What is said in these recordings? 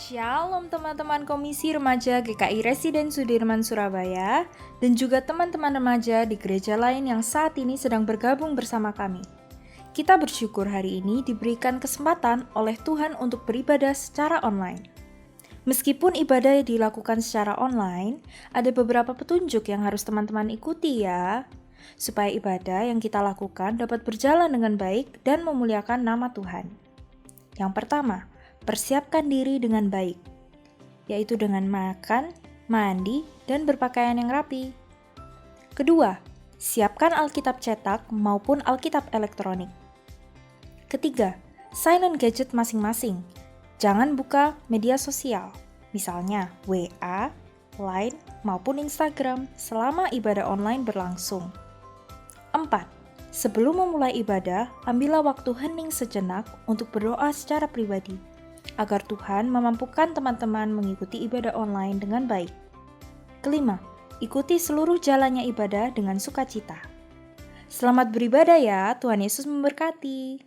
Shalom teman-teman Komisi Remaja GKI Residen Sudirman Surabaya dan juga teman-teman remaja di gereja lain yang saat ini sedang bergabung bersama kami. Kita bersyukur hari ini diberikan kesempatan oleh Tuhan untuk beribadah secara online. Meskipun ibadah dilakukan secara online, ada beberapa petunjuk yang harus teman-teman ikuti ya, supaya ibadah yang kita lakukan dapat berjalan dengan baik dan memuliakan nama Tuhan. Yang pertama, persiapkan diri dengan baik, yaitu dengan makan, mandi, dan berpakaian yang rapi. Kedua, siapkan Alkitab cetak maupun Alkitab elektronik. Ketiga, silent gadget masing-masing. Jangan buka media sosial, misalnya WA, Line, maupun Instagram selama ibadah online berlangsung. 4. Sebelum memulai ibadah, ambillah waktu hening sejenak untuk berdoa secara pribadi, agar Tuhan memampukan teman-teman mengikuti ibadah online dengan baik. Kelima, ikuti seluruh jalannya ibadah dengan sukacita. Selamat beribadah ya, Tuhan Yesus memberkati.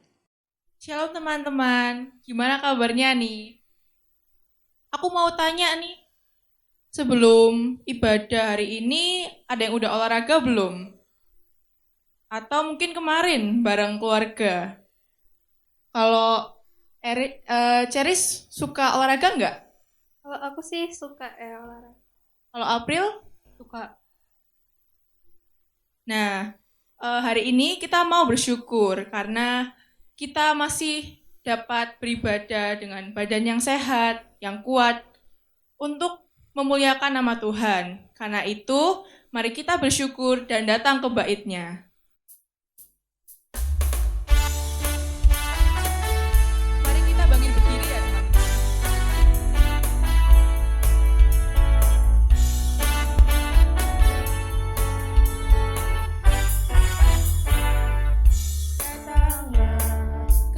Shalom teman-teman, gimana kabarnya nih? Aku mau tanya nih, sebelum ibadah hari ini ada yang udah olahraga belum? Atau mungkin kemarin bareng keluarga? Kalau Ceris suka olahraga nggak? Kalau aku sih suka olahraga. Kalau April suka. Nah, hari ini kita mau bersyukur karena kita masih dapat beribadah dengan badan yang sehat, yang kuat, untuk memuliakan nama Tuhan. Karena itu, mari kita bersyukur dan datang ke bait-Nya. Mari kita bangkit berdiri ya teman-teman.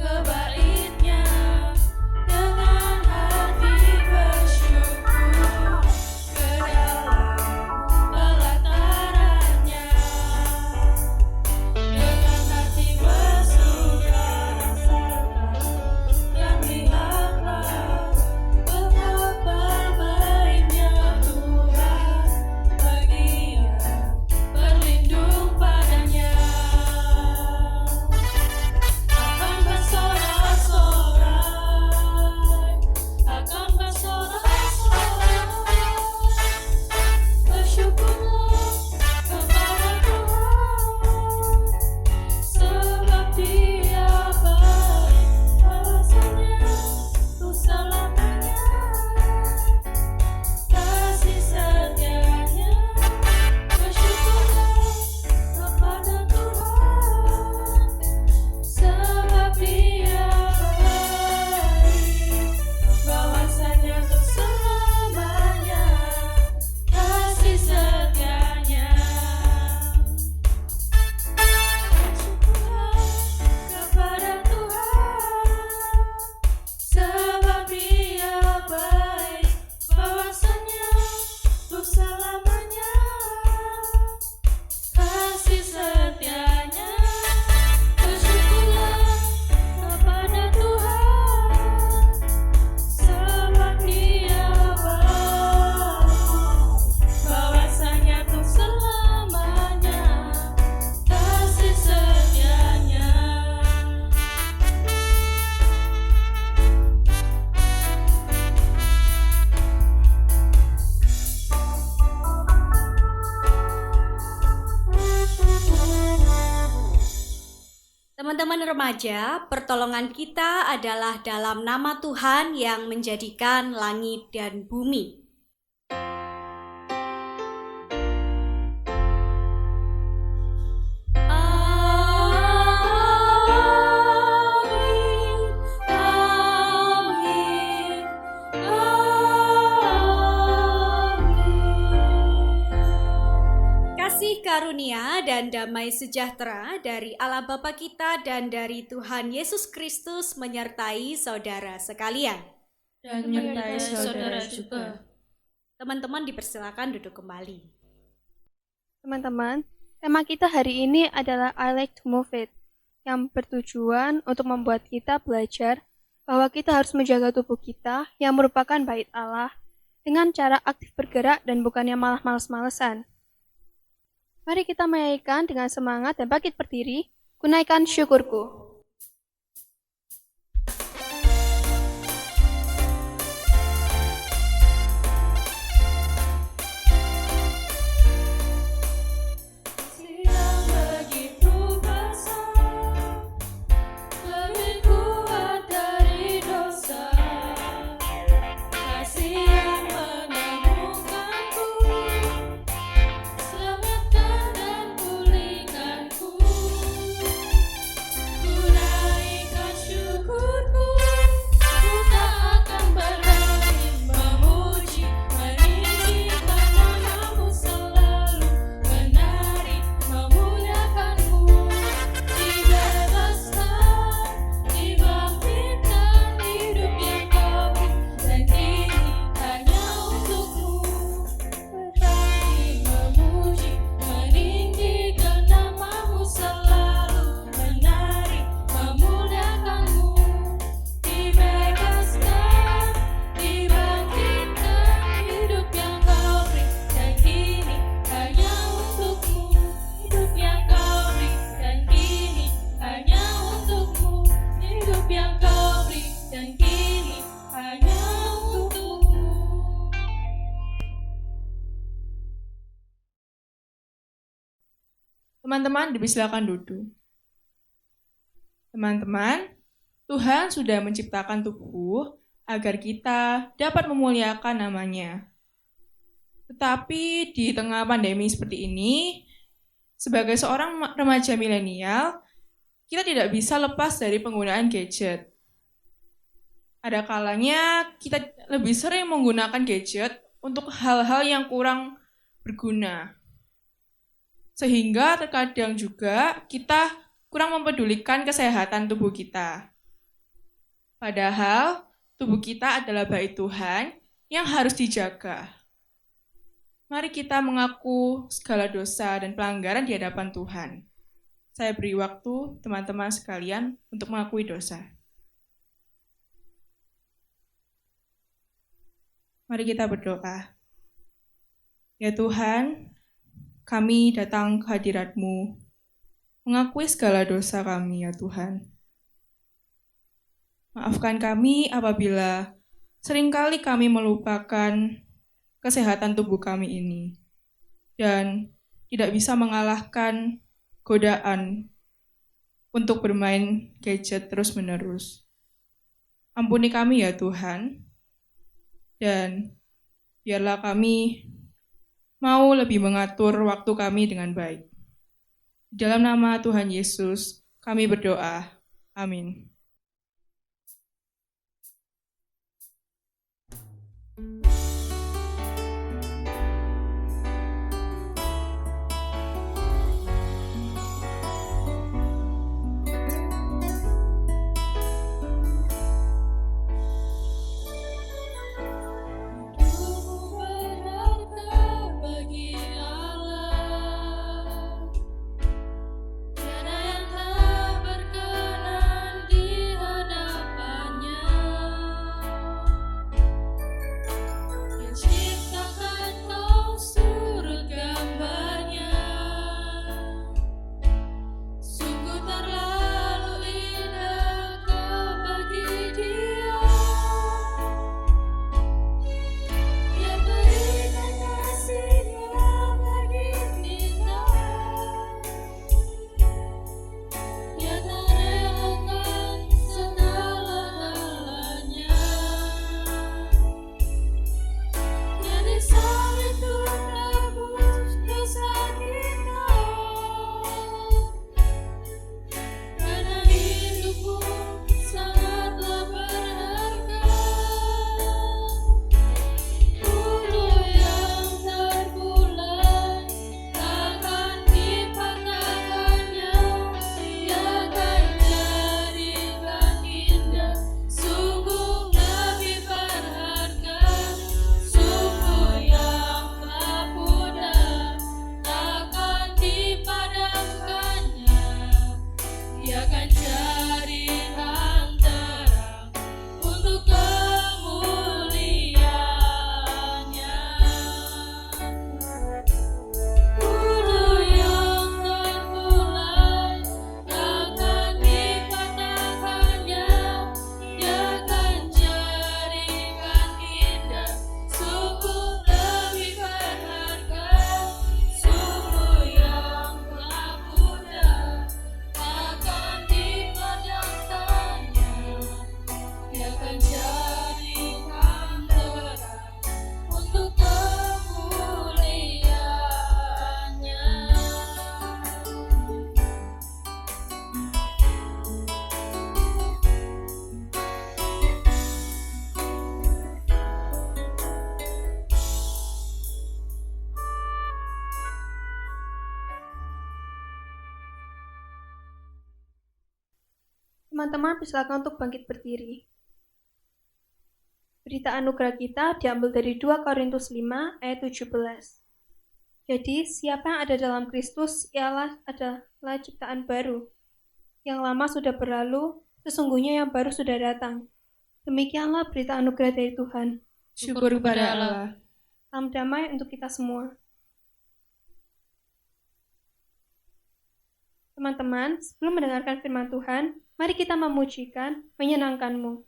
Ke bait-Nya dengan hati bersyukur, ke dalam pelataran-Nya dengan hati bersukarasa, dan lihatlah betapa baiknya Tuhan bagi yang berlindung padanya. Akan bersorak-sorai, akan bersorak-sorai, bersyukurlah kepada Tuhan, sebab Dia baik, balasannya untuk selamanya, kasih setianya. Bersyukurlah kepada Tuhan, sebab Dia baik, bahwasanya untuk selamanya, kasih setianya. Bersyukurlah kepada Tuhan, sebab Dia baik, bahwasanya untuk selamanya, kasih setianya. Bersyukurlah kepada Tuhan, sebab Dia baik, bahwasanya untuk selamanya, kasih setianya. Teman-teman remaja, pertolongan kita adalah dalam nama Tuhan yang menjadikan langit dan bumi. Amin, amin, amin. Kasih karunia dan damai sejahtera dari Allah Bapa kita dan dari Tuhan Yesus Kristus menyertai saudara sekalian. Dan menyertai saudara juga. Teman-teman dipersilakan duduk kembali. Teman-teman, tema kita hari ini adalah I like to move it, yang bertujuan untuk membuat kita belajar bahwa kita harus menjaga tubuh kita yang merupakan bait Allah dengan cara aktif bergerak dan bukannya malah males-malesan. Mari kita menyanyikan dengan semangat dan bangkit berdiri, gunaikan syukurku. Teman-teman, dipersilakan duduk. Teman-teman, Tuhan sudah menciptakan tubuh agar kita dapat memuliakan namanya. Tetapi di tengah pandemi seperti ini, sebagai seorang remaja milenial, kita tidak bisa lepas dari penggunaan gadget. Ada kalanya kita lebih sering menggunakan gadget untuk hal-hal yang kurang berguna. Sehingga terkadang juga kita kurang mempedulikan kesehatan tubuh kita. Padahal tubuh kita adalah bait Tuhan yang harus dijaga. Mari kita mengaku segala dosa dan pelanggaran di hadapan Tuhan. Saya beri waktu teman-teman sekalian untuk mengakui dosa. Mari kita berdoa. Ya Tuhan, kami datang ke hadirat-Mu, mengakui segala dosa kami, ya Tuhan. Maafkan kami apabila seringkali kami melupakan kesehatan tubuh kami ini, dan tidak bisa mengalahkan godaan untuk bermain gadget terus-menerus. Ampuni kami, ya Tuhan, dan biarlah kami mau lebih mengatur waktu kami dengan baik. Di dalam nama Tuhan Yesus, kami berdoa. Amin. Tiada yang tak berkenan di Teman-teman persilakan untuk bangkit berdiri. Berita anugerah kita diambil dari 2 Korintus 5 ayat 17. Jadi, siapa yang ada dalam Kristus ialah adalah ciptaan baru. Yang lama sudah berlalu, sesungguhnya yang baru sudah datang. Demikianlah berita anugerah dari Tuhan. Syukur kepada Allah. Salam damai untuk kita semua. Teman-teman, sebelum mendengarkan firman Tuhan, mari kita memujikan menyenangkan-Mu.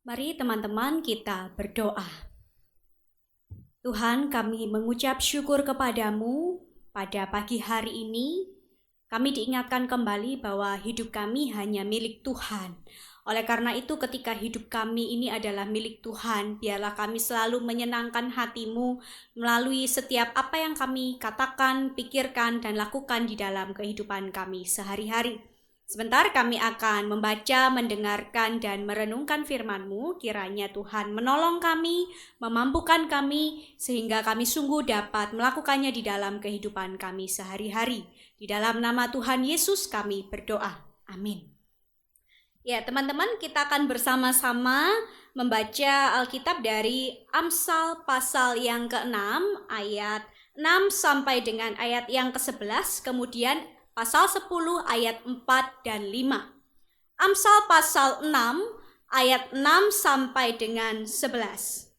Mari teman-teman kita berdoa. Tuhan, kami mengucap syukur kepadamu pada pagi hari ini. Kami diingatkan kembali bahwa hidup kami hanya milik Tuhan. Oleh karena itu, ketika hidup kami ini adalah milik Tuhan, biarlah kami selalu menyenangkan hati-Mu melalui setiap apa yang kami katakan, pikirkan, dan lakukan di dalam kehidupan kami sehari-hari. Sebentar kami akan membaca, mendengarkan, dan merenungkan firman-Mu. Kiranya Tuhan menolong kami, memampukan kami, sehingga kami sungguh dapat melakukannya di dalam kehidupan kami sehari-hari. Di dalam nama Tuhan Yesus kami berdoa. Amin. Ya teman-teman, kita akan bersama-sama membaca Alkitab dari Amsal pasal yang ke-6, ayat 6 sampai dengan ayat yang ke-11, kemudian pasal 10 ayat 4 dan 5. Amsal pasal 6 ayat 6 sampai dengan 11.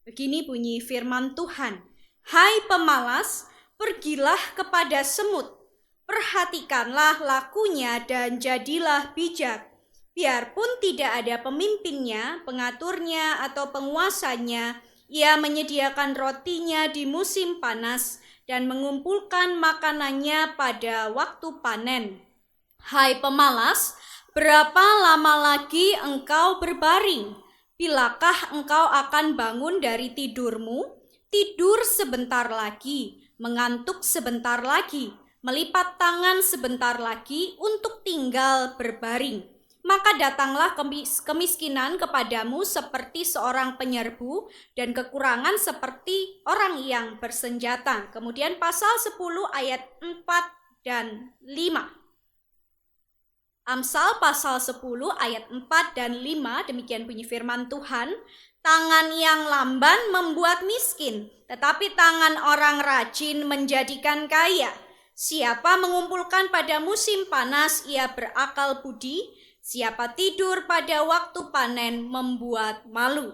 Begini bunyi firman Tuhan. Hai pemalas, pergilah kepada semut. Perhatikanlah lakunya dan jadilah bijak. Biarpun tidak ada pemimpinnya, pengaturnya atau penguasanya, ia menyediakan rotinya di musim panas dan mengumpulkan makanannya pada waktu panen. Hai pemalas, berapa lama lagi engkau berbaring? Bilakah engkau akan bangun dari tidurmu? Tidur sebentar lagi, mengantuk sebentar lagi, melipat tangan sebentar lagi untuk tinggal berbaring. Maka datanglah kemiskinan kepadamu seperti seorang penyerbu dan kekurangan seperti orang yang bersenjata. Kemudian pasal 10 ayat 4 dan 5. Amsal pasal 10 ayat 4 dan 5, demikian bunyi firman Tuhan. Tangan yang lamban membuat miskin, tetapi tangan orang rajin menjadikan kaya. Siapa mengumpulkan pada musim panas, ia berakal budi. Siapa tidur pada waktu panen membuat malu.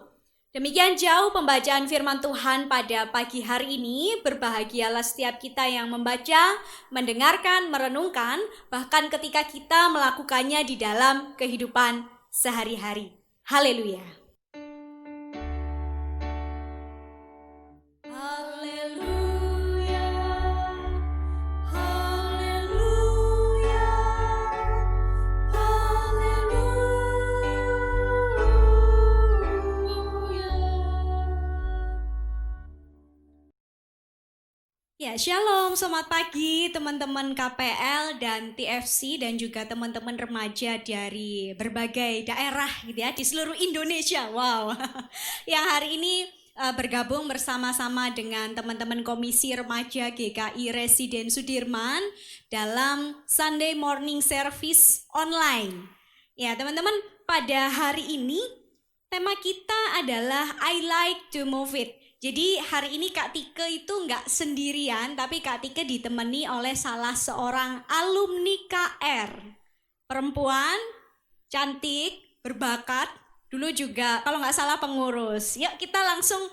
Demikian jauh pembacaan firman Tuhan pada pagi hari ini. Berbahagialah setiap kita yang membaca, mendengarkan, merenungkan, bahkan ketika kita melakukannya di dalam kehidupan sehari-hari. Haleluya. Ya, shalom, selamat pagi teman-teman KPL dan TFC dan juga teman-teman remaja dari berbagai daerah gitu ya di seluruh Indonesia. Wow. Yang hari ini bergabung bersama-sama dengan teman-teman Komisi Remaja GKI Residen Sudirman dalam Sunday Morning Service online. Ya, teman-teman, pada hari ini tema kita adalah I like to move it. Jadi hari ini Kak Tike itu nggak sendirian, tapi Kak Tike ditemani oleh salah seorang alumni KR. Perempuan, cantik, berbakat, dulu juga kalau nggak salah pengurus. Yuk kita langsung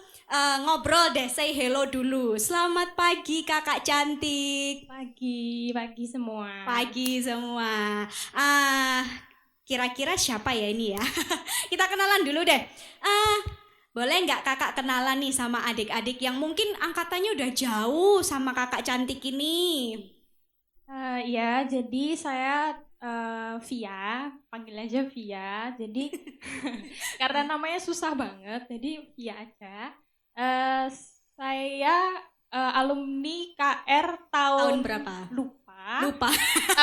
ngobrol deh, say hello dulu. Selamat pagi kakak cantik. Pagi semua. Pagi semua. Kira-kira siapa ya ini ya? Kita kenalan dulu deh. Boleh nggak kakak kenalan nih sama adik-adik yang mungkin angkatannya udah jauh sama kakak cantik ini? Ya, jadi saya Via, panggil aja Via. Jadi karena namanya susah banget, jadi Via aja. Saya alumni KR Tahun berapa? Lupa.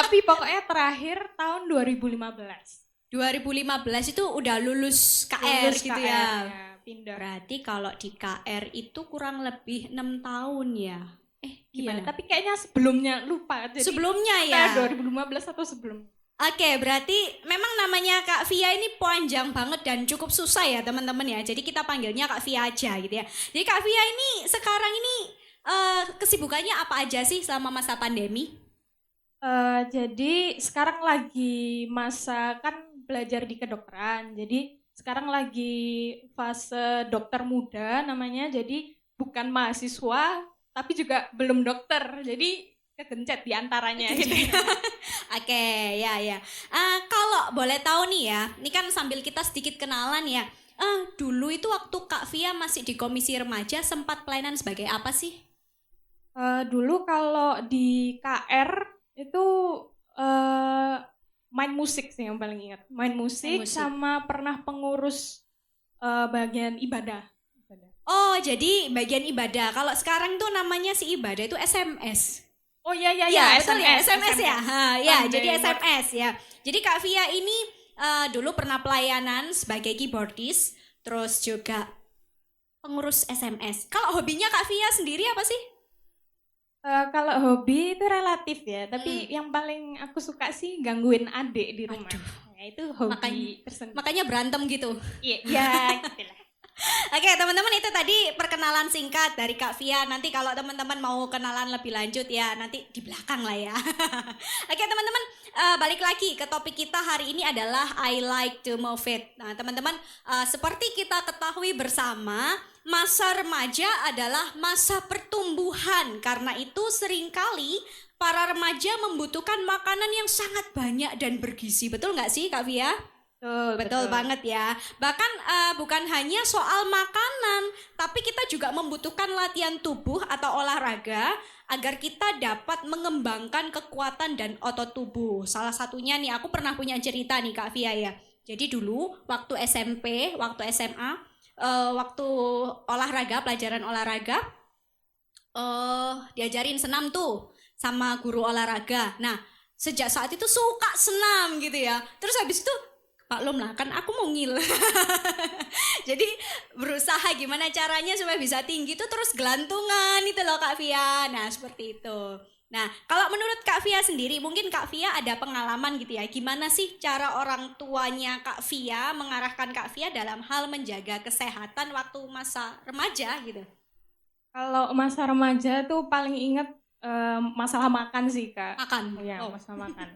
Tapi pokoknya terakhir tahun 2015. 2015 itu udah lulus KR Lulus gitu KR, ya. Pindah. Berarti kalau di KR itu kurang lebih 6 tahun ya. Gimana? Iya, tapi kayaknya sebelumnya lupa. Jadi Sebelumnya ya. 2015 atau sebelum. Oke, berarti memang namanya Kak Via ini panjang banget dan cukup susah ya teman-teman ya. Jadi kita panggilnya Kak Via aja gitu ya. Jadi Kak Via ini sekarang ini kesibukannya apa aja sih selama masa pandemi? Jadi sekarang lagi masa kan belajar di kedokteran. Jadi sekarang lagi fase dokter muda namanya. Jadi bukan mahasiswa tapi juga belum dokter. Jadi kegencet di antaranya gitu. Oke, ya. Kalau boleh tahu nih ya, ini kan sambil kita sedikit kenalan ya. Dulu itu waktu Kak Via masih di Komisi Remaja sempat pelayanan sebagai apa sih? Dulu kalau di KR itu main musik sih yang paling ingat. Main musik sama pernah pengurus bagian ibadah. Oh, jadi bagian ibadah. Kalau sekarang tuh namanya si ibadah itu SMS. Oh iya, betul ya, SMS ya. Jadi Sunday SMS ya. Jadi Kak Via ini dulu pernah pelayanan sebagai keyboardist, terus juga pengurus SMS. Kalau hobinya Kak Via sendiri apa sih? Kalau hobi itu relatif ya, tapi yang paling aku suka sih gangguin adik di rumah. Ya, itu hobi tersendiri. Makanya berantem gitu. Iya, gitu lah. Oke, teman-teman, itu tadi perkenalan singkat dari Kak Via. Nanti kalau teman-teman mau kenalan lebih lanjut ya nanti di belakang lah ya. Oke, teman-teman, balik lagi ke topik kita hari ini adalah I like to move it. Nah, teman-teman, seperti kita ketahui bersama, masa remaja adalah masa pertumbuhan. Karena itu seringkali para remaja membutuhkan makanan yang sangat banyak dan bergizi. Betul nggak sih Kak Via? Betul banget ya. Bahkan bukan hanya soal makanan, tapi kita juga membutuhkan latihan tubuh atau olahraga agar kita dapat mengembangkan kekuatan dan otot tubuh. Salah satunya nih, aku pernah punya cerita nih Kak Via ya. Jadi dulu waktu SMP, waktu SMA, waktu olahraga, pelajaran olahraga, diajarin senam tuh sama guru olahraga. Nah, sejak saat itu suka senam gitu ya. Terus habis itu maklum lah kan aku mungil. Jadi berusaha gimana caranya supaya bisa tinggi tuh terus gelantungan itu loh Kak Via. Nah seperti itu. Nah, kalau menurut Kak Via sendiri, mungkin Kak Via ada pengalaman gitu ya, gimana sih cara orang tuanya Kak Via mengarahkan Kak Via dalam hal menjaga kesehatan waktu masa remaja gitu? Kalau masa remaja tuh paling inget masalah makan sih, Kak. Makan. Iya, Oh, masalah makan.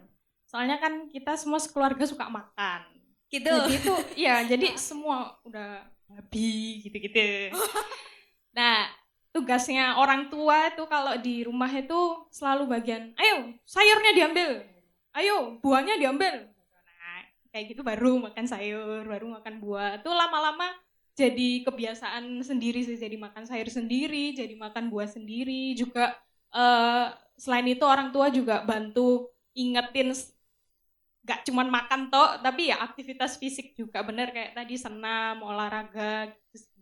Soalnya kan kita semua sekeluarga suka makan. gitu. Jadi itu ya, jadi semua udah babi gitu-gitu. Nah, tugasnya orang tua itu kalau di rumah itu selalu bagian, ayo sayurnya diambil, ayo buahnya diambil. Nah, kayak gitu baru makan sayur, baru makan buah. Itu lama-lama jadi kebiasaan sendiri sih, jadi makan sayur sendiri, jadi makan buah sendiri. Juga selain itu orang tua juga bantu ingetin gak cuman makan toh, tapi ya aktivitas fisik juga bener kayak tadi senam, olahraga gitu.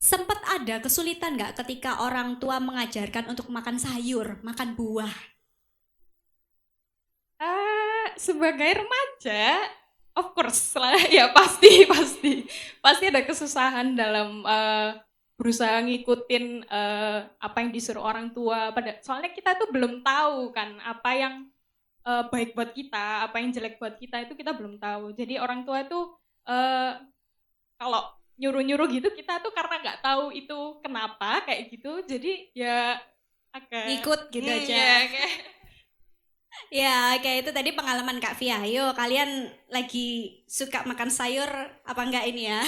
Sempat ada kesulitan nggak ketika orang tua mengajarkan untuk makan sayur, makan buah? Sebagai remaja, of course lah, ya pasti ada kesusahan dalam berusaha ngikutin apa yang disuruh orang tua. Soalnya kita tuh belum tahu kan apa yang baik buat kita, apa yang jelek buat kita itu kita belum tahu. Jadi orang tua itu kalau nyuruh-nyuruh gitu kita tuh karena nggak tahu itu kenapa kayak gitu, jadi ya agak Ikut gitu aja. ya, kayak Ya, kayak itu tadi pengalaman Kak Via. Ayo, kalian lagi suka makan sayur apa enggak ini ya?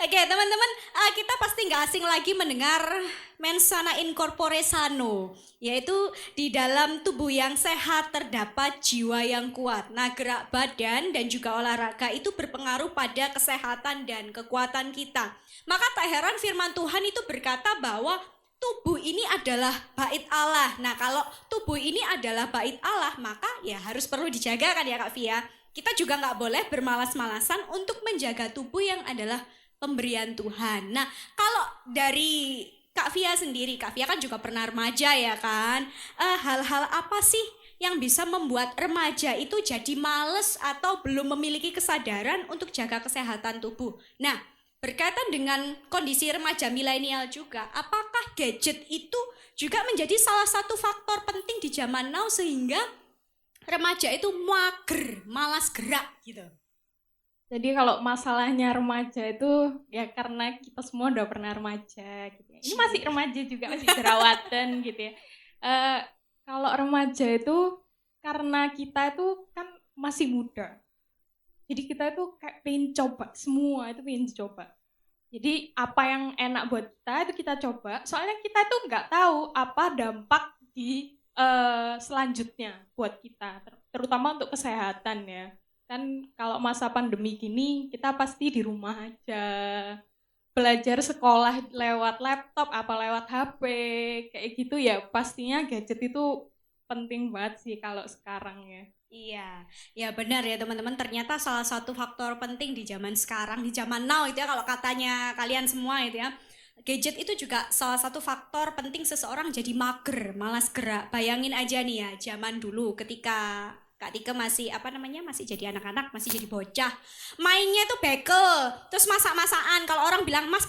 Oke, teman-teman, kita pasti nggak asing lagi mendengar mens sana in corpore sano, yaitu di dalam tubuh yang sehat terdapat jiwa yang kuat. Nah, gerak badan dan juga olahraga itu berpengaruh pada kesehatan dan kekuatan kita. Maka tak heran firman Tuhan itu berkata bahwa tubuh ini adalah bait Allah. Nah, kalau tubuh ini adalah bait Allah, maka ya harus perlu dijaga kan ya Kak Via. Kita juga nggak boleh bermalas-malasan untuk menjaga tubuh yang adalah pemberian Tuhan. Nah, kalau dari Kak Via sendiri, Kak Via kan juga pernah remaja ya kan. Hal-hal apa sih yang bisa membuat remaja itu jadi males atau belum memiliki kesadaran untuk jaga kesehatan tubuh? Nah, berkaitan dengan kondisi remaja milenial juga, apakah gadget itu juga menjadi salah satu faktor penting di zaman now sehingga remaja itu mager, malas gerak gitu? jadi kalau masalahnya remaja itu ya karena kita semua udah pernah remaja gitu ya. Ini masih remaja juga, masih jerawatan gitu ya. Kalau remaja itu karena kita itu kan masih muda. Jadi kita itu kayak pengen coba, semua itu pengen dicoba. Jadi apa yang enak buat kita itu kita coba. Soalnya kita itu nggak tahu apa dampak di selanjutnya buat kita, terutama untuk kesehatan ya. Kan kalau masa pandemi gini kita pasti di rumah aja, belajar sekolah lewat laptop, apa lewat HP, kayak gitu ya. Pastinya gadget itu penting banget sih kalau sekarang ya. Iya, ya benar ya teman-teman. Ternyata salah satu faktor penting di zaman sekarang, di zaman now itu ya, kalau katanya kalian semua itu ya, gadget itu juga salah satu faktor penting seseorang jadi mager, malas gerak. Bayangin aja nih ya, zaman dulu ketika Kak Tika masih masih jadi anak-anak, masih jadi bocah, mainnya tuh bekel, terus masak-masakan. Kalau orang bilang mas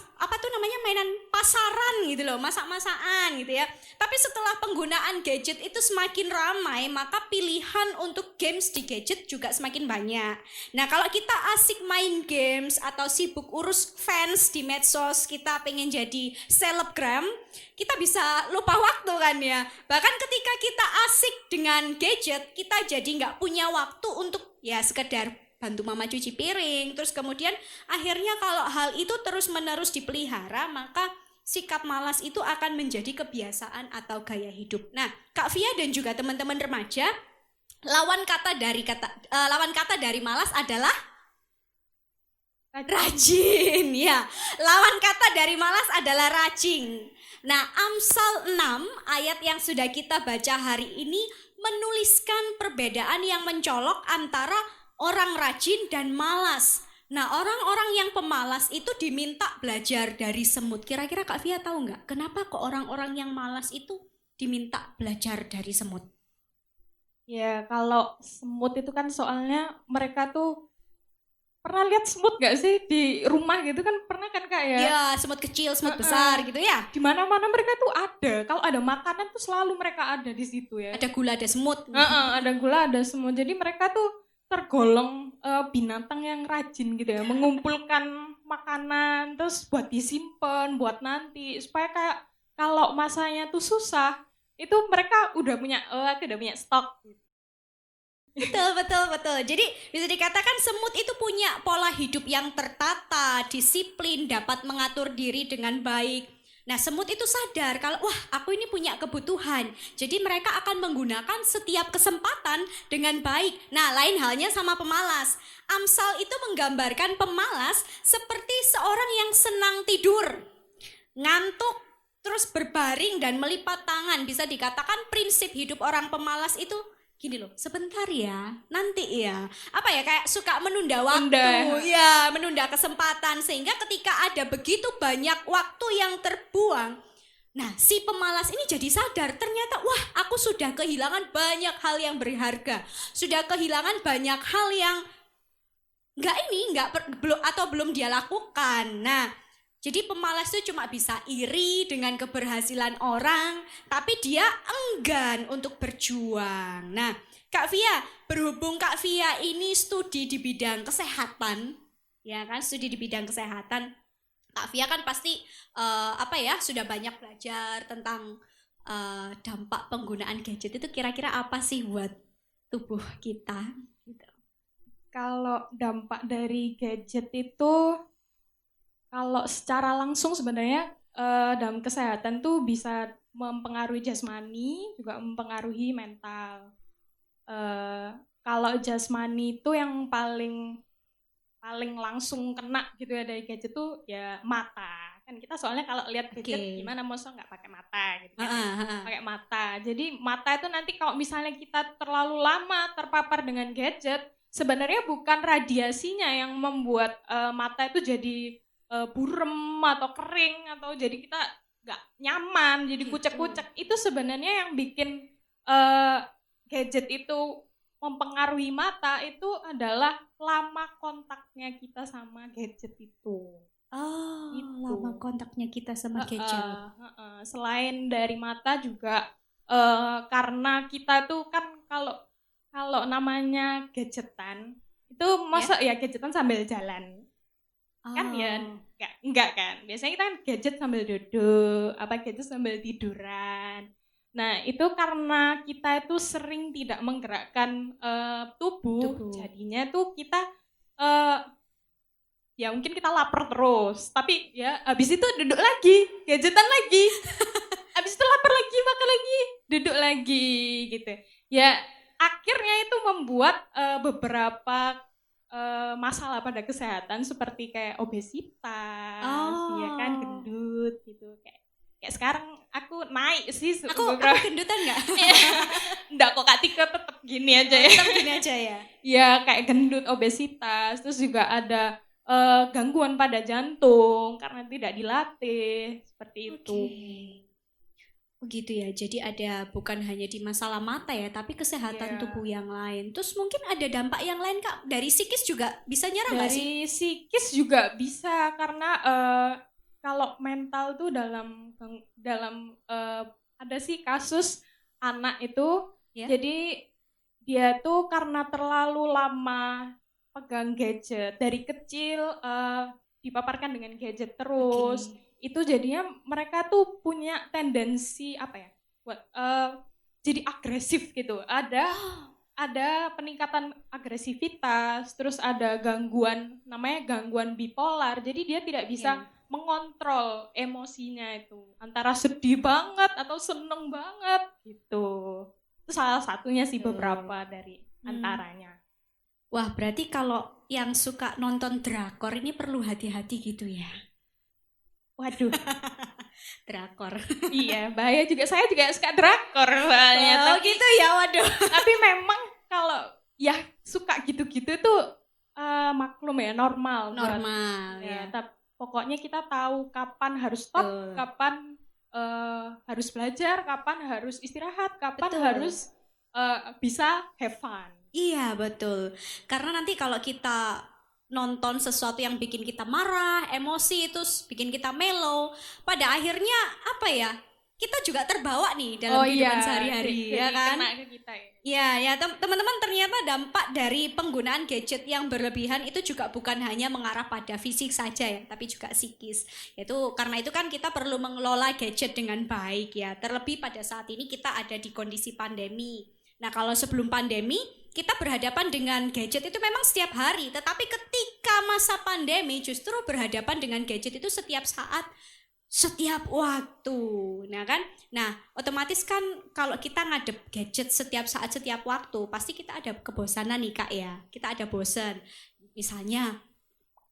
mainan pasaran gitu loh, masak-masakan gitu ya. Tapi setelah penggunaan gadget itu semakin ramai, maka pilihan untuk games di gadget juga semakin banyak. Nah, kalau kita asik main games atau sibuk urus fans di medsos, kita pengen jadi selebgram, kita bisa lupa waktu kan ya. Bahkan ketika kita asik dengan gadget, kita jadi nggak punya waktu untuk ya sekedar bantu mama cuci piring. Terus kemudian akhirnya kalau hal itu terus-menerus dipelihara, maka sikap malas itu akan menjadi kebiasaan atau gaya hidup. Nah, Kak Via dan juga teman-teman remaja, lawan kata dari malas adalah rajin. Ya, lawan kata dari malas adalah rajin. Nah, Amsal 6 ayat yang sudah kita baca hari ini menuliskan perbedaan yang mencolok antara orang rajin dan malas. Nah, orang-orang yang pemalas itu diminta belajar dari semut. Kira-kira Kak Via tahu nggak kenapa kok orang-orang yang malas itu diminta belajar dari semut? Ya, kalau semut itu kan soalnya mereka tuh pernah lihat semut gak sih di rumah gitu kan, pernah kan Kak ya? Ya, semut kecil, semut besar gitu ya. Di mana-mana mereka tuh ada. Kalau ada makanan tuh selalu mereka ada di situ ya. Ada gula, ada semut. Ada gula, ada semut. Jadi mereka tuh tergolong binatang yang rajin gitu ya, mengumpulkan makanan terus buat disimpan, buat nanti supaya kayak kalau masanya tuh susah, itu mereka udah punya stok. Betul, betul, betul. Jadi bisa dikatakan semut itu punya pola hidup yang tertata, disiplin, dapat mengatur diri dengan baik. Nah, semut itu sadar kalau wah, aku ini punya kebutuhan. Jadi mereka akan menggunakan setiap kesempatan dengan baik. Nah, lain halnya sama pemalas. Amsal itu menggambarkan pemalas seperti seorang yang senang tidur, ngantuk, terus berbaring dan melipat tangan. Bisa dikatakan prinsip hidup orang pemalas itu gini loh, sebentar ya, nanti ya. Apa ya, kayak suka menunda waktu, ya, menunda kesempatan. Sehingga ketika ada begitu banyak waktu yang terbuang, nah si pemalas ini jadi sadar, ternyata wah, aku sudah kehilangan banyak hal yang berharga. Sudah kehilangan banyak hal yang belum dia lakukan. Nah, jadi pemalas itu cuma bisa iri dengan keberhasilan orang, tapi dia enggan untuk berjuang. Nah, Kak Via, berhubung Kak Via ini studi di bidang kesehatan, ya kan, studi di bidang kesehatan, Kak Via kan pasti sudah banyak belajar tentang dampak penggunaan gadget itu kira-kira apa sih buat tubuh kita? Gitu. Kalau dampak dari gadget itu, kalau secara langsung sebenarnya dalam kesehatan tuh bisa mempengaruhi jasmani, juga mempengaruhi mental. Kalau jasmani itu yang paling langsung kena gitu ya dari gadget tuh ya mata. Kan kita soalnya kalau lihat gadget gimana masa nggak pakai mata gitu kan. Pakai mata. Jadi mata itu nanti kalau misalnya kita terlalu lama terpapar dengan gadget, sebenarnya bukan radiasinya yang membuat mata itu jadi burem atau kering atau jadi kita nggak nyaman, jadi kucek-kucek. Itu sebenarnya yang bikin gadget itu mempengaruhi mata itu adalah lama kontaknya kita sama gadget itu. Gitu. Lama kontaknya kita sama gadget. Selain dari mata juga karena kita tuh kan kalau namanya gadgetan itu masa ya gadgetan sambil jalan. Kan ya enggak kan, biasanya kita kan gadget sambil duduk, gadget sambil tiduran. Nah itu karena kita itu sering tidak menggerakkan tubuh, jadinya tuh kita ya mungkin kita lapar terus, tapi ya habis itu duduk lagi, gadgetan lagi, habis itu lapar lagi, makan lagi, duduk lagi gitu. Ya akhirnya itu membuat beberapa masalah pada kesehatan seperti kayak obesitas, ya kan, gendut gitu. Kayak sekarang aku naik sih. Aku gendutan nggak? Enggak kok, Kak Tika tetap gini aja ya. Tetap gini aja ya? Ya kayak gendut, obesitas, terus juga ada gangguan pada jantung karena tidak dilatih, seperti itu. Begitu ya, jadi ada bukan hanya di masalah mata ya, tapi kesehatan tubuh yang lain. Terus mungkin ada dampak yang lain Kak, dari psikis juga bisa nyerang nggak sih? Dari psikis juga bisa, karena kalau mental tuh dalam ada sih kasus anak itu, jadi dia tuh karena terlalu lama pegang gadget, dari kecil dipaparkan dengan gadget terus. Itu jadinya mereka tuh punya tendensi buat jadi agresif gitu. Ada peningkatan agresivitas, terus ada namanya gangguan bipolar. Jadi dia tidak bisa mengontrol emosinya itu, antara sedih banget atau seneng banget gitu. Itu salah satunya sih, beberapa dari antaranya. Wah, berarti kalau yang suka nonton drakor ini perlu hati-hati gitu ya? Waduh, drakor. Iya, bahaya juga. Saya juga suka drakor soalnya. Gitu ya, waduh. Tapi memang kalau ya suka gitu-gitu tuh maklum ya, normal. Ya. Tapi pokoknya kita tahu kapan harus stop, kapan harus belajar, kapan harus istirahat, kapan harus bisa have fun. Iya, betul. Karena nanti kalau kita nonton sesuatu yang bikin kita marah, emosi, terus bikin kita mellow. Pada akhirnya apa ya? Kita juga terbawa nih dalam kehidupan sehari-hari, ya kan? Kena ke kita ya. Ya, teman-teman, ternyata dampak dari penggunaan gadget yang berlebihan itu juga bukan hanya mengarah pada fisik saja ya, tapi juga psikis. Karena itu kan kita perlu mengelola gadget dengan baik ya. Terlebih pada saat ini kita ada di kondisi pandemi. Nah, kalau sebelum pandemi kita berhadapan dengan gadget itu memang setiap hari, tetapi ketika masa pandemi justru berhadapan dengan gadget itu setiap saat, setiap waktu. Nah, otomatis kan kalau kita ngadep gadget setiap saat, setiap waktu, pasti kita ada kebosanan nih Kak ya. Kita ada bosan. Misalnya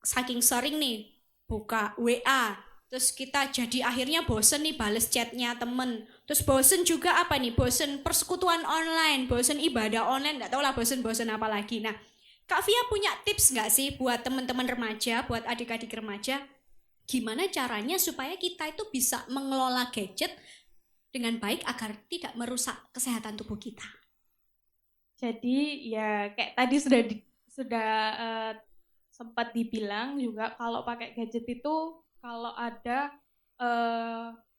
saking sering nih buka WA, terus kita jadi akhirnya bosan nih bales chatnya temen. Terus bosan juga apa nih? Bosan persekutuan online, bosan ibadah online, nggak tahu lah bosan apa lagi. Nah, Kak Via punya tips nggak sih buat teman-teman remaja, buat adik-adik remaja? Gimana caranya supaya kita itu bisa mengelola gadget dengan baik agar tidak merusak kesehatan tubuh kita? Jadi ya kayak tadi sudah sempat dibilang juga kalau pakai gadget itu kalau ada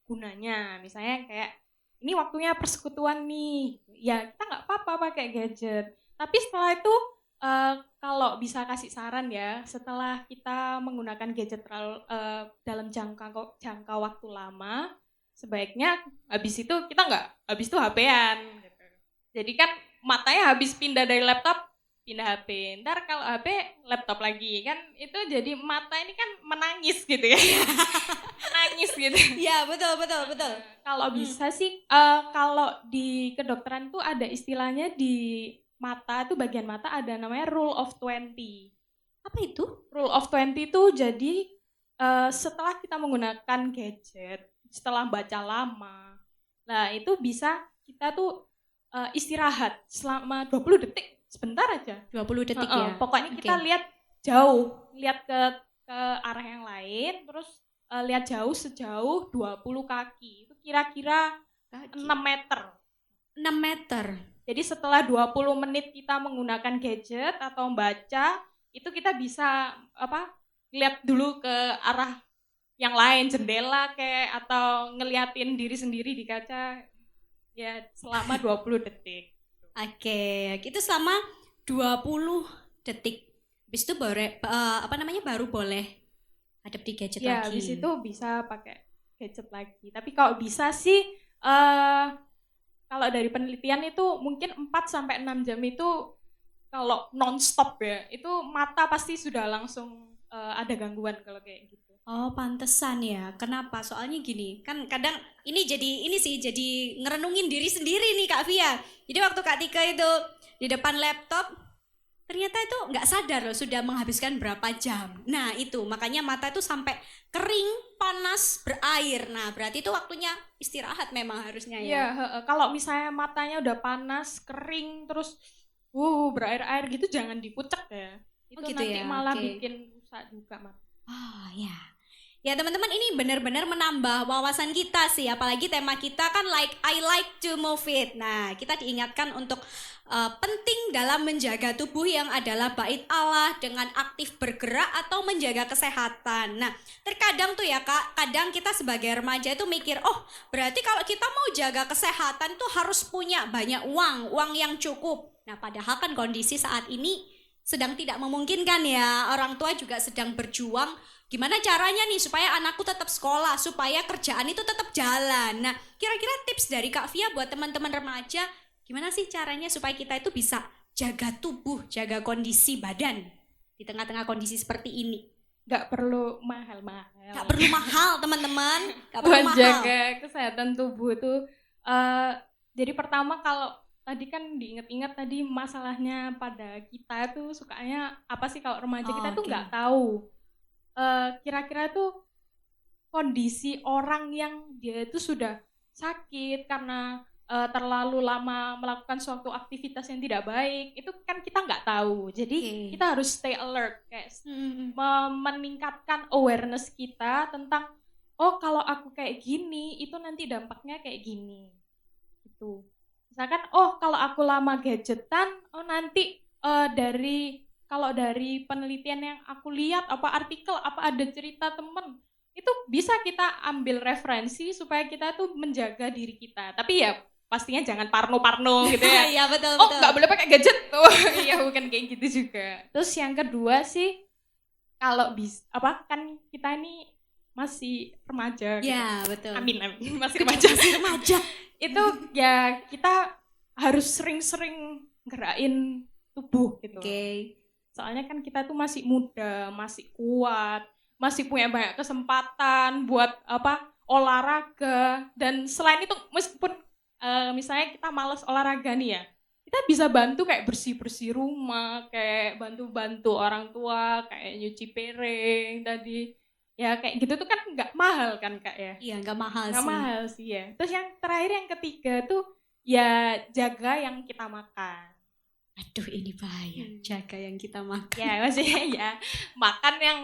gunanya, misalnya kayak ini waktunya persekutuan nih, ya kita nggak apa-apa pakai gadget. Tapi setelah itu kalau bisa kasih saran ya, setelah kita menggunakan gadget dalam jangka waktu lama, sebaiknya habis itu kita nggak habis itu HP-an. Gitu. Jadi kan matanya habis pindah dari laptop, pindah HP. Ntar kalau HP, laptop lagi. Kan itu jadi mata ini kan menangis gitu ya. Menangis gitu. Ya, betul. Kalau bisa sih, kalau di kedokteran tuh ada istilahnya di mata itu bagian mata ada namanya rule of 20. Apa itu? Rule of 20 itu jadi setelah kita menggunakan gadget, setelah baca lama, nah itu bisa kita tuh istirahat selama 20 detik, sebentar aja. 20 detik ya? Pokoknya kita lihat jauh, lihat ke arah yang lain, terus lihat jauh sejauh 20 kaki. Itu kira-kira 6 meter. 6 meter. Jadi setelah 20 menit kita menggunakan gadget atau membaca, itu kita bisa lihat dulu ke arah yang lain, jendela kayak atau ngeliatin diri sendiri di kaca ya selama 20 detik. Oke, itu selama 20 detik. Habis itu baru boleh hadap di gadget lagi. Ya, habis itu bisa pakai gadget lagi. Tapi kalau bisa sih kalau dari penelitian itu mungkin 4-6 jam itu kalau non-stop ya, itu mata pasti sudah langsung ada gangguan kalau kayak gitu. Oh, pantesan ya. Kenapa? Soalnya gini, kan kadang jadi ngerenungin diri sendiri nih Kak Via. Jadi waktu Kak Tika itu di depan laptop, ternyata itu nggak sadar loh sudah menghabiskan berapa jam. Nah itu, makanya mata itu sampai kering, panas, berair. Nah berarti itu waktunya istirahat memang harusnya ya. Iya, kalau misalnya matanya udah panas, kering, terus berair-air gitu jangan dipucek ya. Itu gitu nanti ya? malah Oke. bikin rusak juga mata. Oh ya. Ya teman-teman, ini benar-benar menambah wawasan kita sih. Apalagi tema kita kan I like to move it. Nah kita diingatkan untuk penting dalam menjaga tubuh yang adalah bait Allah dengan aktif bergerak atau menjaga kesehatan. Nah terkadang tuh ya Kak, kadang kita sebagai remaja itu mikir, oh berarti kalau kita mau jaga kesehatan tuh harus punya banyak uang yang cukup. Nah padahal kan kondisi saat ini sedang tidak memungkinkan ya. Orang tua juga sedang berjuang. Gimana caranya nih supaya anakku tetap sekolah, supaya kerjaan itu tetap jalan. Nah, kira-kira tips dari Kak Via buat teman-teman remaja, gimana sih caranya supaya kita itu bisa jaga tubuh, jaga kondisi badan di tengah-tengah kondisi seperti ini? Gak perlu mahal-mahal. Gak perlu mahal teman-teman, gak perlu Buat mahal. jaga kesehatan tubuh itu. Jadi pertama kalau tadi kan diingat-ingat tadi masalahnya pada kita tuh sukanya apa sih kalau remaja kita tuh nggak tahu. Kira-kira tuh kondisi orang yang dia itu sudah sakit karena terlalu lama melakukan suatu aktivitas yang tidak baik, itu kan kita nggak tahu. Jadi kita harus stay alert, kayak meningkatkan awareness kita tentang oh kalau aku kayak gini itu nanti dampaknya kayak gini gitu. Misalkan oh kalau aku lama gadgetan, oh nanti dari kalau dari penelitian yang aku lihat, apa artikel, apa ada cerita temen, itu bisa kita ambil referensi supaya kita tuh menjaga diri kita. Tapi ya pastinya jangan parno-parno gitu ya. Iya, betul, Oh, betul. nggak boleh pakai gadget tuh. Iya, bukan kayak gitu juga. Terus yang kedua sih, kalau kan kita ini masih remaja. Gitu. Ya, betul. Amin. Masih remaja. Masih remaja. Itu ya kita harus sering-sering gerakin tubuh gitu. Oke. Soalnya kan kita tuh masih muda, masih kuat, masih punya banyak kesempatan buat olahraga. Dan selain itu meskipun misalnya kita malas olahraga nih ya, kita bisa bantu kayak bersih-bersih rumah, kayak bantu-bantu orang tua, kayak nyuci piring tadi. Ya kayak gitu tuh kan nggak mahal kan Kak ya? Iya, nggak mahal Nggak sih. mahal sih ya. Terus yang terakhir yang ketiga tuh ya jaga yang kita makan. Aduh, ini bahaya. Jaga yang kita makan. Ya maksudnya ya makan yang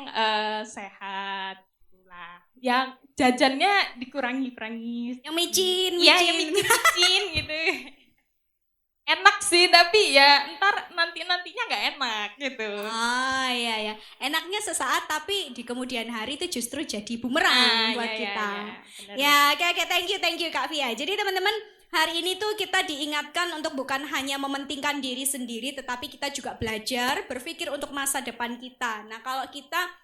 sehat lah. Yang jajannya dikurangi. Yang micin, Iya, yang micin gitu. Enak sih, tapi ya ntar nantinya nggak enak gitu. Ah, iya ya. Enaknya sesaat tapi di kemudian hari itu justru jadi bumerang buat iya, kita. bener. Ya, oke, thank you Kak Via. Jadi teman-teman, hari ini tuh kita diingatkan untuk bukan hanya mementingkan diri sendiri, tetapi kita juga belajar berpikir untuk masa depan kita. Nah, kalau kita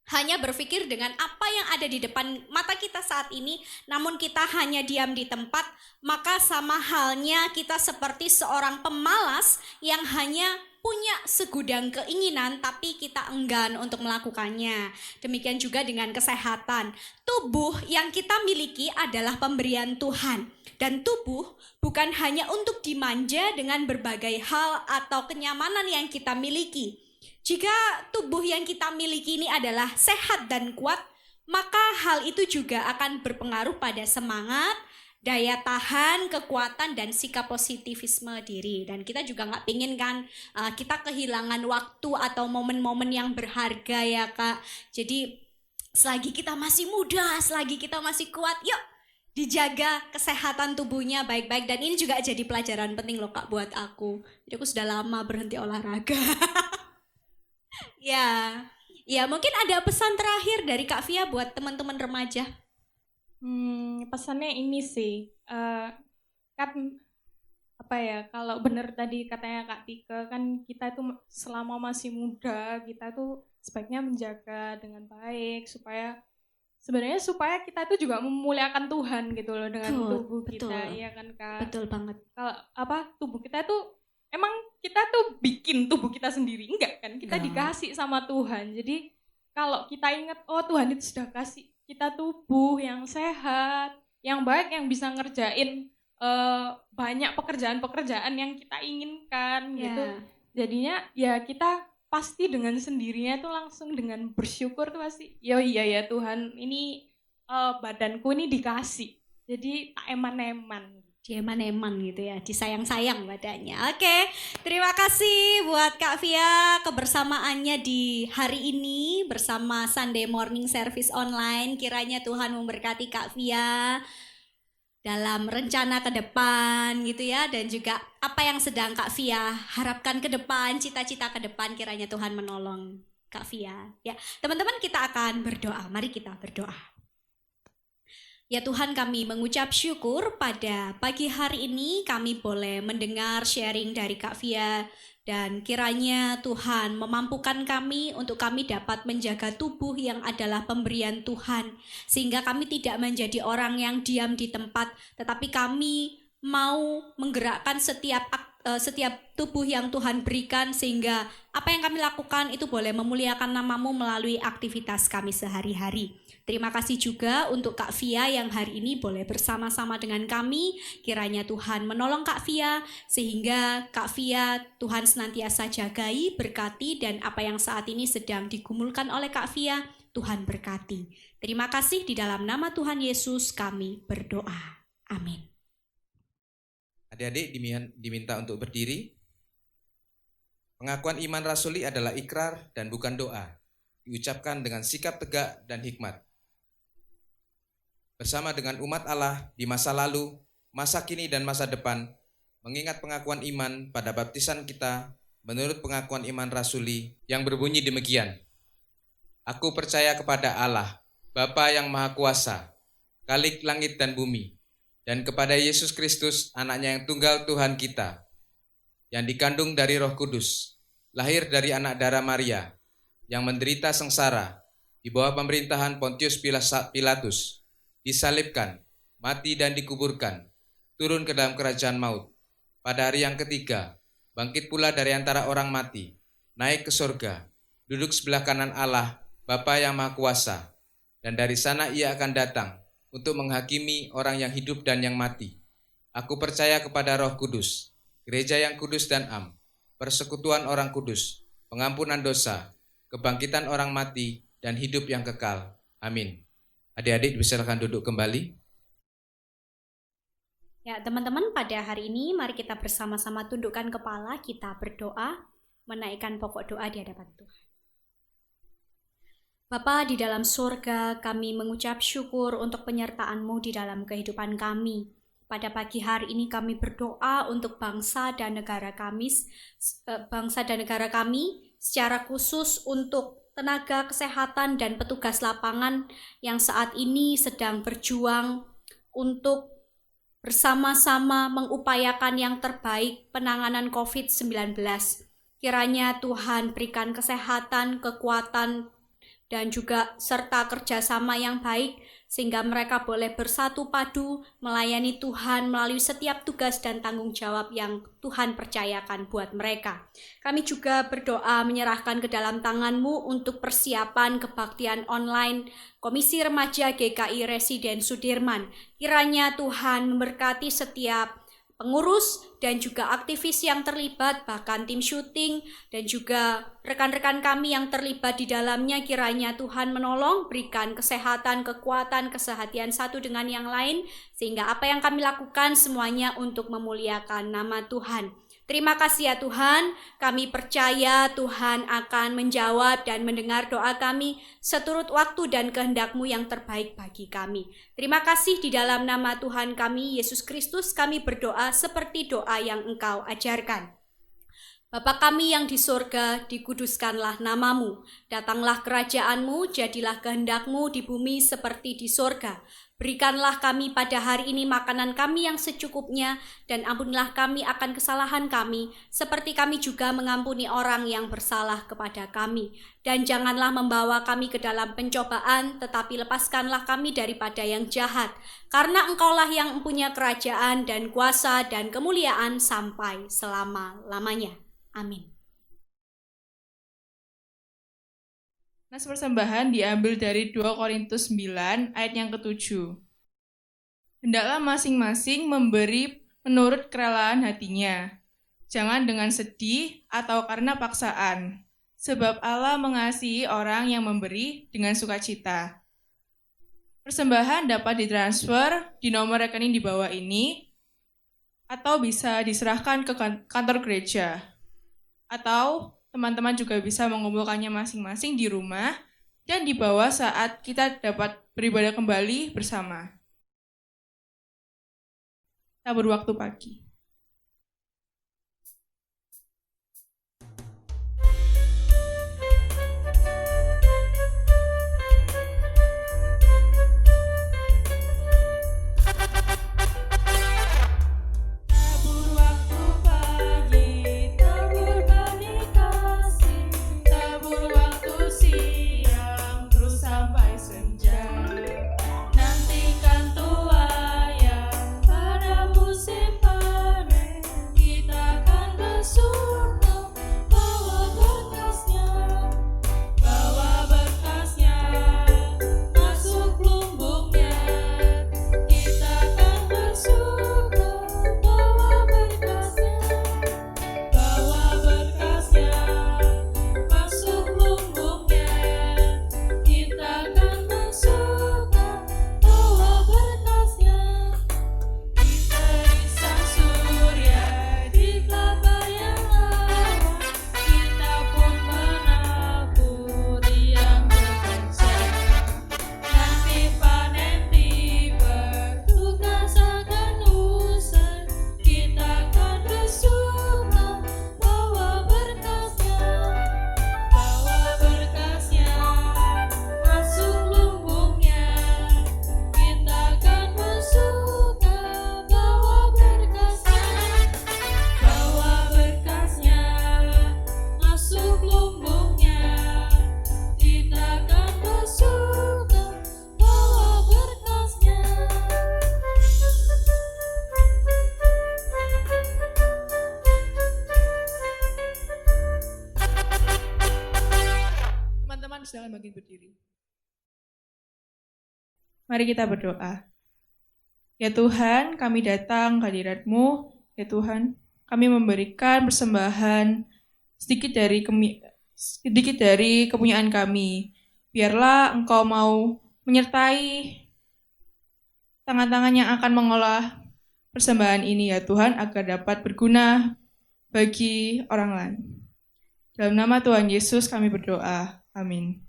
hanya berpikir dengan apa yang ada di depan mata kita saat ini, namun kita hanya diam di tempat, maka sama halnya kita seperti seorang pemalas yang hanya punya segudang keinginan tapi kita enggan untuk melakukannya. Demikian juga dengan kesehatan. Tubuh yang kita miliki adalah pemberian Tuhan. Dan tubuh bukan hanya untuk dimanja dengan berbagai hal atau kenyamanan yang kita miliki. Jika tubuh yang kita miliki ini adalah sehat dan kuat, maka hal itu juga akan berpengaruh pada semangat, daya tahan, kekuatan, dan sikap positivisme diri. Dan kita juga nggak pingin kan kita kehilangan waktu atau momen-momen yang berharga ya Kak. Jadi selagi kita masih muda, selagi kita masih kuat, yuk dijaga kesehatan tubuhnya baik-baik. Dan ini juga jadi pelajaran penting loh Kak buat aku. Jadi aku sudah lama berhenti olahraga. Ya mungkin ada pesan terakhir dari Kak Via buat teman-teman remaja. Pesannya ini sih, kan kalau benar tadi katanya Kak Tika, kan kita itu selama masih muda, kita tuh sebaiknya menjaga dengan baik supaya kita itu juga memuliakan Tuhan gitu loh dengan tubuh kita, iya kan Kak? Betul banget. Kalau tubuh kita tuh emang kita tuh bikin tubuh kita sendiri, enggak kan? Kita dikasih sama Tuhan. Jadi kalau kita ingat, oh Tuhan itu sudah kasih kita tubuh yang sehat, yang baik, yang bisa ngerjain banyak pekerjaan-pekerjaan yang kita inginkan gitu. Jadinya ya kita pasti dengan sendirinya tuh langsung dengan bersyukur tuh pasti, iya ya Tuhan, ini badanku ini dikasih. Jadi tak eman-eman. Eman-eman gitu ya, disayang-sayang badannya. Oke, terima kasih buat Kak Via kebersamaannya di hari ini bersama Sunday Morning Service Online. Kiranya Tuhan memberkati Kak Via dalam rencana ke depan gitu ya, dan juga apa yang sedang Kak Via harapkan ke depan, cita-cita ke depan, kiranya Tuhan menolong Kak Via. Ya, teman-teman, kita akan berdoa. Mari kita berdoa. Ya Tuhan, kami mengucap syukur pada pagi hari ini kami boleh mendengar sharing dari Kak Via, dan kiranya Tuhan memampukan kami untuk kami dapat menjaga tubuh yang adalah pemberian Tuhan, sehingga kami tidak menjadi orang yang diam di tempat, tetapi kami mau menggerakkan setiap tubuh yang Tuhan berikan, sehingga apa yang kami lakukan itu boleh memuliakan nama-Mu melalui aktivitas kami sehari-hari. Terima kasih juga untuk Kak Via yang hari ini boleh bersama-sama dengan kami. Kiranya Tuhan menolong Kak Via, sehingga Kak Via Tuhan senantiasa jagai, berkati, dan apa yang saat ini sedang digumulkan oleh Kak Via, Tuhan berkati. Terima kasih, di dalam nama Tuhan Yesus kami berdoa. Amin. Adik-adik diminta untuk berdiri. Pengakuan iman rasuli adalah ikrar dan bukan doa. Diucapkan dengan sikap tegak dan hikmat. Bersama dengan umat Allah di masa lalu, masa kini, dan masa depan, mengingat pengakuan iman pada baptisan kita menurut pengakuan iman rasuli yang berbunyi demikian. Aku percaya kepada Allah, Bapa yang Maha Kuasa, Khalik langit dan bumi, dan kepada Yesus Kristus, anaknya yang tunggal Tuhan kita, yang dikandung dari Roh Kudus, lahir dari anak darah Maria, yang menderita sengsara di bawah pemerintahan Pontius Pilatus, disalibkan, mati dan dikuburkan, turun ke dalam kerajaan maut. Pada hari yang ketiga, bangkit pula dari antara orang mati, naik ke surga, duduk sebelah kanan Allah, Bapa yang Maha Kuasa, dan dari sana ia akan datang untuk menghakimi orang yang hidup dan yang mati. Aku percaya kepada Roh Kudus, gereja yang kudus dan am, persekutuan orang kudus, pengampunan dosa, kebangkitan orang mati, dan hidup yang kekal. Amin. Adik-adik dipersilakan duduk kembali. Ya, teman-teman, pada hari ini mari kita bersama-sama tundukkan kepala, kita berdoa, menaikkan pokok doa di hadapan Tuhan. Bapa di dalam surga, kami mengucap syukur untuk penyertaan-Mu di dalam kehidupan kami. Pada pagi hari ini kami berdoa untuk bangsa dan negara kami, secara khusus untuk tenaga kesehatan dan petugas lapangan yang saat ini sedang berjuang untuk bersama-sama mengupayakan yang terbaik penanganan COVID-19. Kiranya Tuhan berikan kesehatan, kekuatan, dan juga serta kerjasama yang baik, sehingga mereka boleh bersatu padu melayani Tuhan melalui setiap tugas dan tanggung jawab yang Tuhan percayakan buat mereka. Kami juga berdoa menyerahkan ke dalam tangan-Mu untuk persiapan kebaktian online Komisi Remaja GKI Residen Sudirman. Kiranya Tuhan memberkati setiap pengurus dan juga aktivis yang terlibat, bahkan tim syuting dan juga rekan-rekan kami yang terlibat di dalamnya. Kiranya Tuhan menolong, berikan kesehatan, kekuatan, kesehatian satu dengan yang lain, sehingga apa yang kami lakukan semuanya untuk memuliakan nama Tuhan. Terima kasih ya Tuhan, kami percaya Tuhan akan menjawab dan mendengar doa kami seturut waktu dan kehendak-Mu yang terbaik bagi kami. Terima kasih, di dalam nama Tuhan kami, Yesus Kristus, kami berdoa seperti doa yang Engkau ajarkan. Bapa kami yang di surga, dikuduskanlah nama-Mu. Datanglah kerajaan-Mu, jadilah kehendak-Mu di bumi seperti di surga. Berikanlah kami pada hari ini makanan kami yang secukupnya, dan ampunilah kami akan kesalahan kami, seperti kami juga mengampuni orang yang bersalah kepada kami. Dan janganlah membawa kami ke dalam pencobaan, tetapi lepaskanlah kami daripada yang jahat. Karena Engkaulah yang mempunyai kerajaan dan kuasa dan kemuliaan sampai selama-lamanya. Amin. Nas persembahan diambil dari 2 Korintus 9 ayat yang ke-7. Hendaklah masing-masing memberi menurut kerelaan hatinya, jangan dengan sedih atau karena paksaan, sebab Allah mengasihi orang yang memberi dengan sukacita. Persembahan dapat ditransfer di nomor rekening di bawah ini, atau bisa diserahkan ke kantor gereja, atau teman-teman juga bisa mengumpulkannya masing-masing di rumah dan dibawa saat kita dapat beribadah kembali bersama. Kita berwaktu pagi. Nantikan tuai yang pada musim Silakan bangkit berdiri. Mari kita berdoa. Ya Tuhan, kami datang ke hadirat-Mu. Ya Tuhan, kami memberikan persembahan sedikit dari kepunyaan kami. Biarlah Engkau mau menyertai tangan-tangan yang akan mengolah persembahan ini ya Tuhan, agar dapat berguna bagi orang lain. Dalam nama Tuhan Yesus kami berdoa. Amin.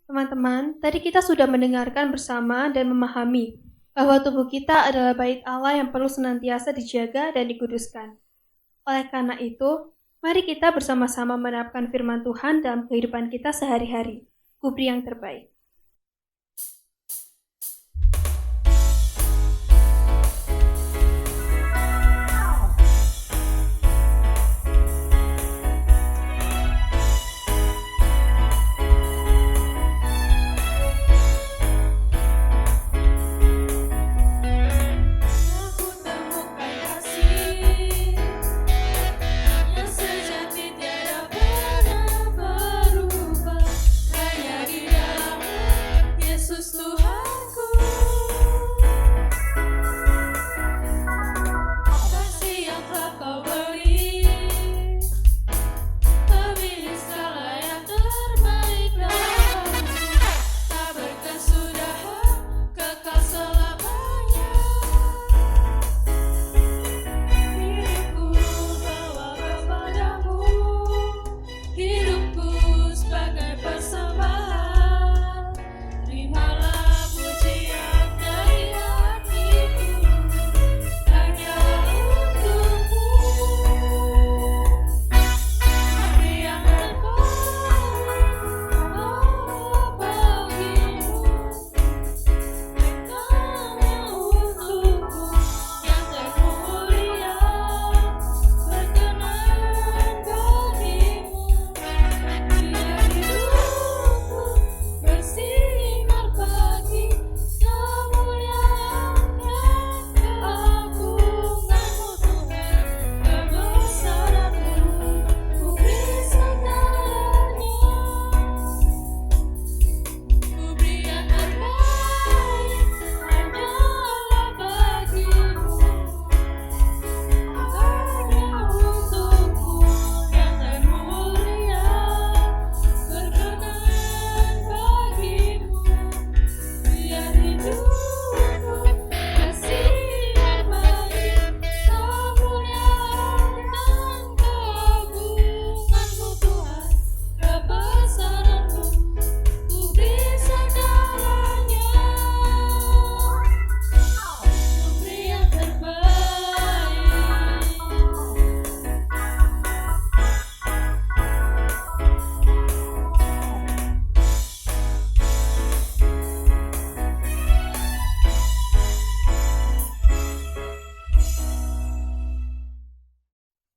Teman-teman, tadi kita sudah mendengarkan bersama dan memahami bahwa tubuh kita adalah bait Allah yang perlu senantiasa dijaga dan dikuduskan. Oleh karena itu, mari kita bersama-sama menerapkan firman Tuhan dalam kehidupan kita sehari-hari. Kuberi yang terbaik.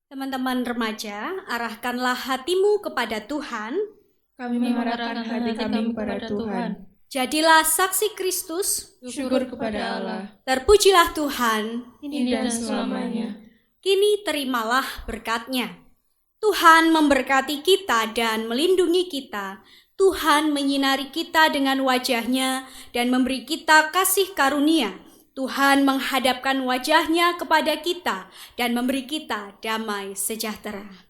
Teman-teman remaja, arahkanlah hatimu kepada Tuhan. Kami mengarahkan hati kami kepada Tuhan. Jadilah saksi Kristus. Syukur kepada Allah. Terpujilah Tuhan. Kini dan selamanya. Kini terimalah berkat-Nya. Tuhan memberkati kita dan melindungi kita. Tuhan menyinari kita dengan wajah-Nya dan memberi kita kasih karunia. Tuhan menghadapkan wajah-Nya kepada kita dan memberi kita damai sejahtera.